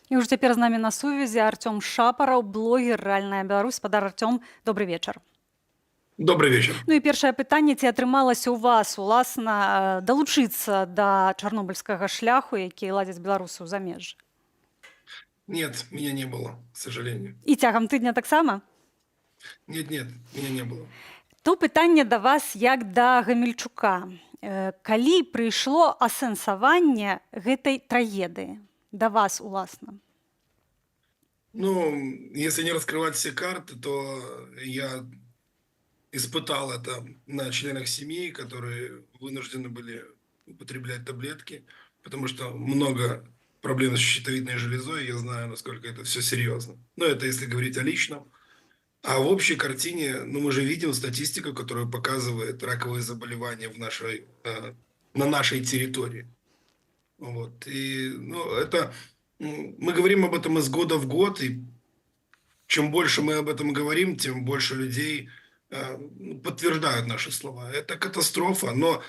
І ўжо цяпер з намі на сувязі Артём Шапараў, блогер «Рэальная Беларусь». Спадар Артём, добры вечар. Добрый вечер. Ну і першае пытанне, ці атрымалася ў вас, уласна, далучыцца да чарнобыльскага шляху, які ладзяць беларусы ў замежжы? Нет, меня не было, к сожалению. І цягам тыдня таксама? Нет, меня не было. То пытанне да вас як да Гамельчука. Калі прыйшло асэнсаванне гэтай трагедыі? Да вас, уласна. Ну, если не раскрывать все карты, то я испытал это на членах семьи, которые вынуждены были употреблять таблетки, потому что много проблем с щитовидной железой, я знаю, насколько это все серьезно. Но это если говорить о личном. А в общей картине, ну, мы же видим статистику, которая показывает раковые заболевания на нашей территории. Вот. И, ну, мы говорим об этом из года в год, и чем больше мы об этом говорим, тем больше людей подтверждают наши слова. Это катастрофа, но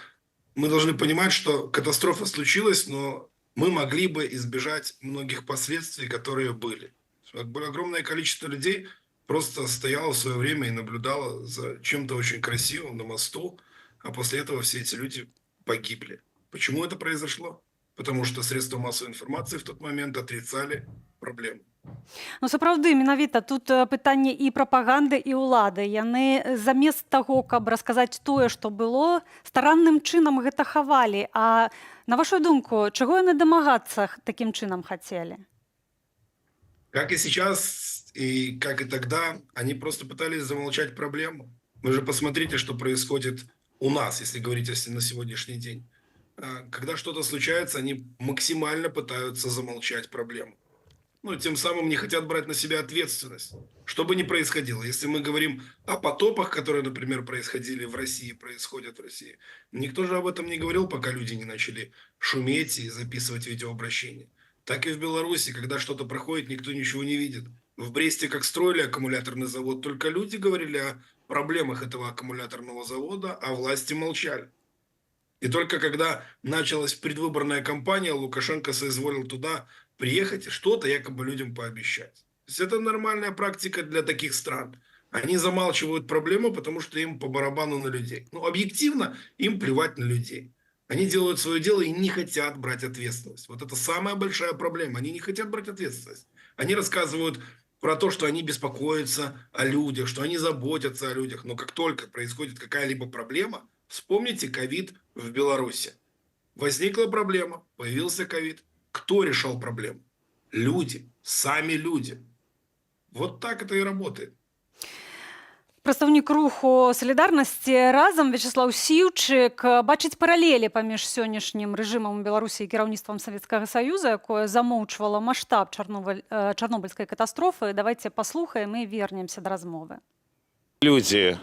мы должны понимать, что катастрофа случилась, но мы могли бы избежать многих последствий, которые были. Огромное количество людей просто стояло в свое время и наблюдало за чем-то очень красивым на мосту, а после этого все эти люди погибли. Почему это произошло? Потому что средства массовой информации в тот момент отрицали проблему. Ну, сапраўды, менавіта тут пытанне і прапаганды, і ўлады. Яны замест таго, каб расказаць тое, што было, старанным чынам гэта хавалі. А на вашу думку, чаго яны дамагацца такім чынам хацелі? Как и сейчас, и как и тогда, они просто пытались замолчать проблему. Вы же посмотрите, что происходит у нас, если говорить на сегодняшний день. Когда что-то случается, они максимально пытаются замолчать проблему. Ну, тем самым не хотят брать на себя ответственность. Что бы ни происходило. Если мы говорим о потопах, которые, например, происходили в России, происходят в России, никто же об этом не говорил, пока люди не начали шуметь и записывать видеообращения. Так и в Беларуси, когда что-то проходит, никто ничего не видит. В Бресте, как строили аккумуляторный завод, только люди говорили о проблемах этого аккумуляторного завода, а власти молчали. И только когда началась предвыборная кампания, Лукашенко соизволил туда приехать и что-то якобы людям пообещать. То есть это нормальная практика для таких стран. Они замалчивают проблему, потому что им по барабану на людей. Ну, объективно, им плевать на людей. Они делают свое дело и не хотят брать ответственность. Вот это самая большая проблема. Они не хотят брать ответственность. Они рассказывают про то, что они беспокоятся о людях, что они заботятся о людях. Но как только происходит какая-либо проблема, вспомните ковид в Беларуси. Возникла проблема, появился ковид. Кто решал проблему? Люди, сами люди. Вот так это и работает. Прадстаўнік руху салідарнасці разам Вячеслаў Сіўчык бачыць паралелі паміж сённяшнім рэжымам у Беларусі і кіраўніцтвам Савецкага Саюза, якое замоўчвала маштаб чарнобыльскай катастрофы. Давайте паслухаем і вернемся да размовы. Люди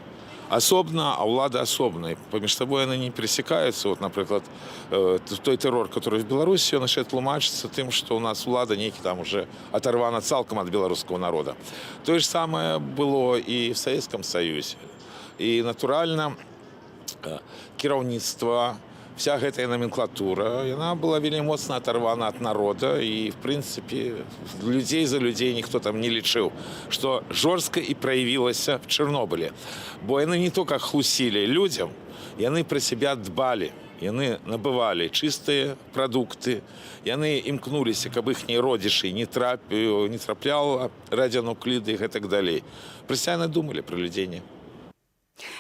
особно, а ўлада особно. Паміж сабой яны не пересекаются. Вот, например, той террор, который в Беларуси, он еще тлумачится тем, что у нас влада нейкі там уже оторвана цалкам от белорусского народа. То же самое было и в Советском Союзе. И, натуральна, кіраўніцтва, вся гэтая номенклатура, яна была вельмі моцна оторвана от народа, и, в принципе, людей за людей никто там не лічыў, что жорстка и проявилася в Чернобыле. Бо яны не только хлусили людям, яны про себя дбали, яны набывали чистые продукты, яны імкнуліся, каб іхнія родзічы не трапляла радыенукліды и так далей. Пастаянна думали про людей.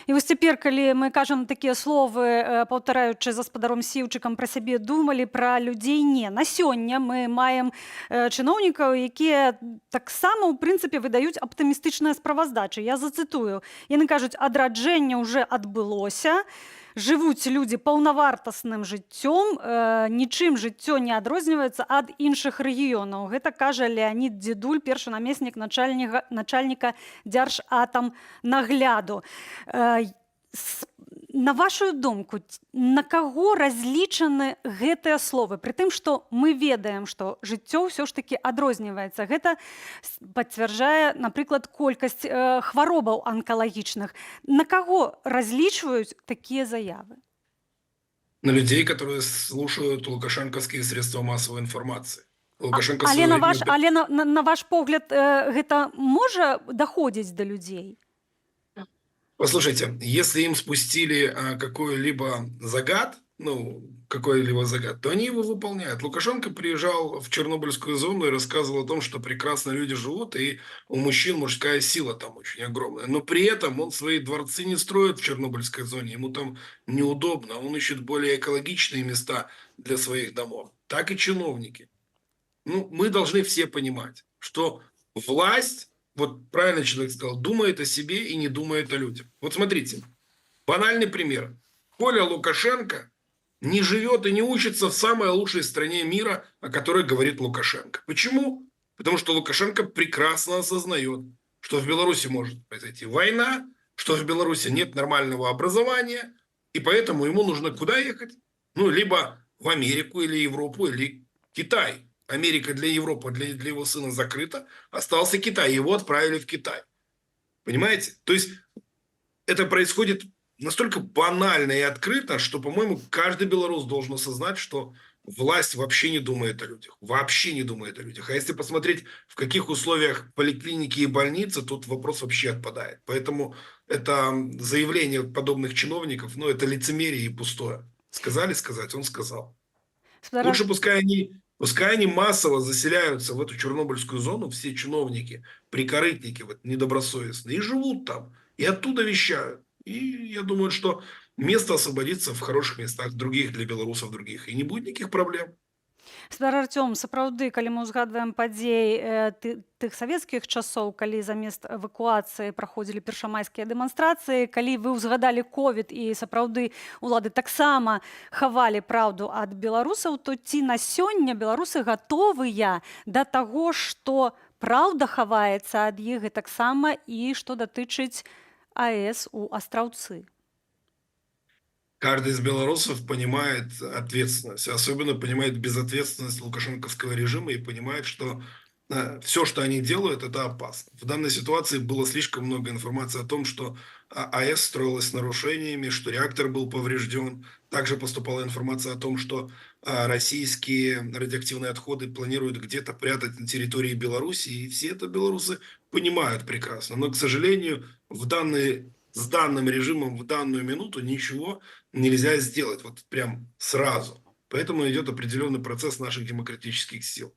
І вось цяпер, калі мы кажам такія словы, паўтараючы за гаспадаром Сіўчыкам, пра сябе думалі, пра людзей не. На сёння мы маем чыноўнікаў, якія таксама, у прынцыпе, выдаюць аптымістычныя справаздачы. Я зацытую. Яны кажуць, адраджэнне ўжо адбылося, жывуць людзі паўнавартасным жыццём, нічым жыццё не адрозніваецца ад іншых рэгіёнаў. Гэта кажа Леанід Дзедуль, першы намеснік начальніка Дзяржатамнагляду. На вашу думку, на каго разлічаны гэтыя словы? Пры тым, што мы ведаем, што жыццё ўсё ж такі адрозніваецца. Гэта пацвярджае, напрыклад, колькасць хваробаў анкалагічных. На каго разлічваюць такія заявы? На людей, которые слушают лукашенковские средства массовой информации. Лукашенко в Але свое на время... ваш, але на ваш погляд, гэта можа даходзіць до людей? Послушайте, если им спустили какой-либо загад, какой-либо загад, то они его выполняют. Лукашенко приезжал в Чернобыльскую зону и рассказывал о том, что прекрасно люди живут, и у мужчин мужская сила там очень огромная. Но при этом он свои дворцы не строит в Чернобыльской зоне, ему там неудобно, он ищет более экологичные места для своих домов. Так и чиновники. Мы должны все понимать, что власть, вот правильно человек сказал, думает о себе и не думает о людях. Вот смотрите, банальный пример. Коля Лукашенко не живет и не учится в самой лучшей стране мира, о которой говорит Лукашенко. Почему? Потому что Лукашенко прекрасно осознает, что в Беларуси может произойти война, что в Беларуси нет нормального образования, и поэтому ему нужно куда ехать? Либо в Америку или Европу, или Китай. Америка для Европы, для его сына закрыта, остался Китай, его отправили в Китай. Понимаете? То есть это происходит настолько банально и открыто, что, по-моему, каждый белорус должен осознать, что власть вообще не думает о людях. Вообще не думает о людях. А если посмотреть, в каких условиях поликлиники и больницы, тут вопрос вообще отпадает. Поэтому это заявление подобных чиновников, это лицемерие и пустое. Сказали сказать, он сказал. Лучше пускай они массово заселяются в эту Чернобыльскую зону, все чиновники, прикорытники недобросовестные, и живут там, и оттуда вещают. И я думаю, что место освободится в хороших местах других для белорусов других, и не будет никаких проблем. Спадар Артём, сапраўды, калі мы ўзгадваем падзеі тых савецкіх часоў, калі замест эвакуацыі праходзілі першамайскія дэманстрацыі, калі вы ўзгадалі ковід і сапраўды улады таксама хавалі праўду ад беларусаў, то ці на сёння беларусы гатовыя да таго, што праўда хаваецца ад іх, і таксама і што датычыць АЭС у Астраўцы? Каждый из белорусов понимает ответственность, особенно понимает безответственность лукашенковского режима и понимает, что все, что они делают, это опасно. В данной ситуации было слишком много информации о том, что АЭС строилась с нарушениями, что реактор был поврежден. Также поступала информация о том, что российские радиоактивные отходы планируют где-то прятать на территории Беларуси, и все это белорусы понимают прекрасно. Но, к сожалению, с данным режимом в данную минуту ничего нельзя сделать, вот прям сразу. Поэтому идет определенный процесс наших демократических сил.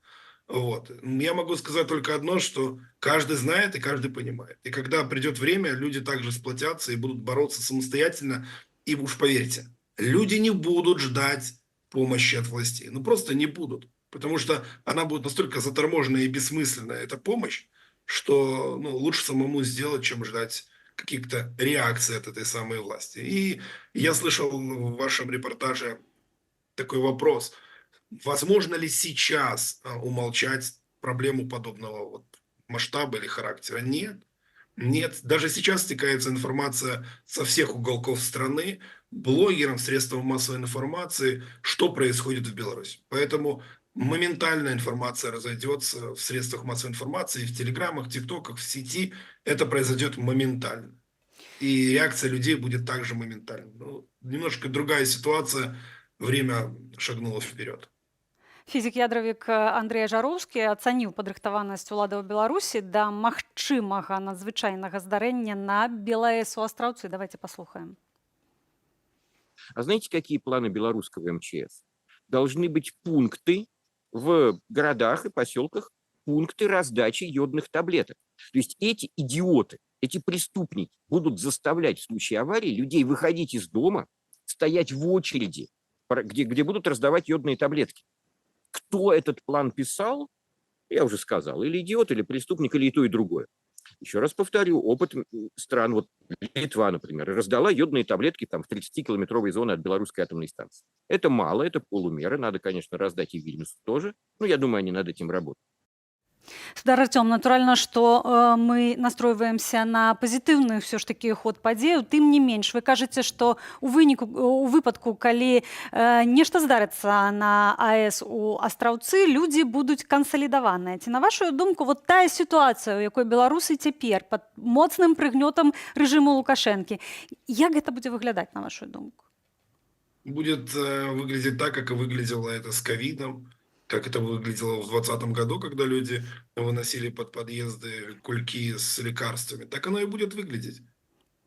Я могу сказать только одно, что каждый знает и каждый понимает. И когда придет время, люди также сплотятся и будут бороться самостоятельно. И уж поверьте, люди не будут ждать помощи от властей. Просто не будут. Потому что она будет настолько заторможенная и бессмысленная, эта помощь, что лучше самому сделать, чем ждать каких-то реакций от этой самой власти. И я слышал в вашем репортаже такой вопрос. Возможно ли сейчас умолчать проблему подобного масштаба или характера? Нет. Нет. Даже сейчас стекается информация со всех уголков страны, блогерам, средствам массовой информации, что происходит в Беларуси. Поэтому моментально информация разойдется в средствах массовой информации, в телеграммах, тиктоках, в сети. Это произойдет моментально. И реакция людей будет также моментальной. Немножко другая ситуация. Время шагнуло вперед. Фізік-ядравік Андрэй Жароўскі ацаніў падрыхтаванасць уладаў Беларусі да магчымага надзвычайнага здарэння на БелАЭС у Астраўцы. Давайте послухаем. А знаете, какие планы белорусского МЧС? Должны быть пункты в городах и поселках, пункты раздачи йодных таблеток. То есть эти идиоты, эти преступники будут заставлять в случае аварии людей выходить из дома, стоять в очереди, где будут раздавать йодные таблетки. Кто этот план писал, я уже сказал, или идиот, или преступник, или и то, и другое. Еще раз повторю, опыт стран, Литва, например, раздала йодные таблетки в 30-километровой зоне от белорусской атомной станции. Это мало, это полумеры, надо, конечно, раздать и Вильнюсу тоже, но я думаю, они над этим работают. Спадар Артём, натуральна, што мы настройваемся на пазітыўны ўсё ж такі ход падзеяў. Тым не менш, вы кажаце, што у выпадку, калі нешта здарыцца на АЭС у Астраўцы, людзі будуць кансалідаваныя. Ці на вашу думку, тая сітуацыя, у якой беларусы цяпер пад моцным прыгнётам рэжыму Лукашэнкі, як гэта будзе выглядаць, на вашу думку? Будет выглядеть так, как и выглядело это с ковидом. как это выглядело в 2020 году, когда люди выносили под подъезды кульки с лекарствами. Так оно и будет выглядеть.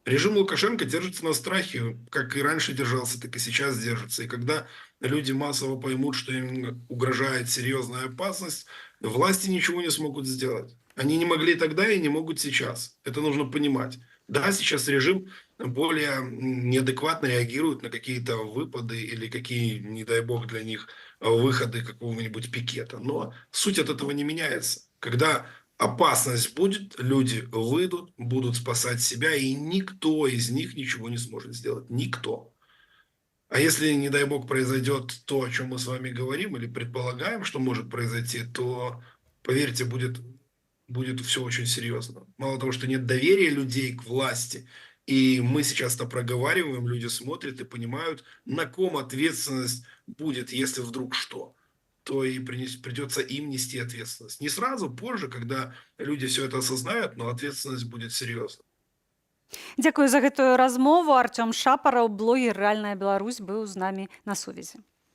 Режим Лукашенко держится на страхе, как и раньше держался, так и сейчас держится. И когда люди массово поймут, что им угрожает серьезная опасность, власти ничего не смогут сделать. Они не могли тогда и не могут сейчас. Это нужно понимать. Да, сейчас режим более неадекватно реагирует на какие-то выпады или какие, не дай бог для них, выходы какого-нибудь пикета. Но суть от этого не меняется. Когда опасность будет, люди выйдут, будут спасать себя, и никто из них ничего не сможет сделать. Никто. А если, не дай бог, произойдет то, о чем мы с вами говорим, или предполагаем, что может произойти, то, поверьте, будет все очень серьезно. Мало того, что нет доверия людей к власти, и мы сейчас это проговариваем, люди смотрят и понимают, на ком ответственность будет, если вдруг что, то и придется им нести ответственность. Не сразу, позже, когда люди все это осознают, но ответственность будет серьезна. Дзякую за гэтую размову. Артём Шапараў, блогер «Рэальная Беларусь», быў з намі на сувязі.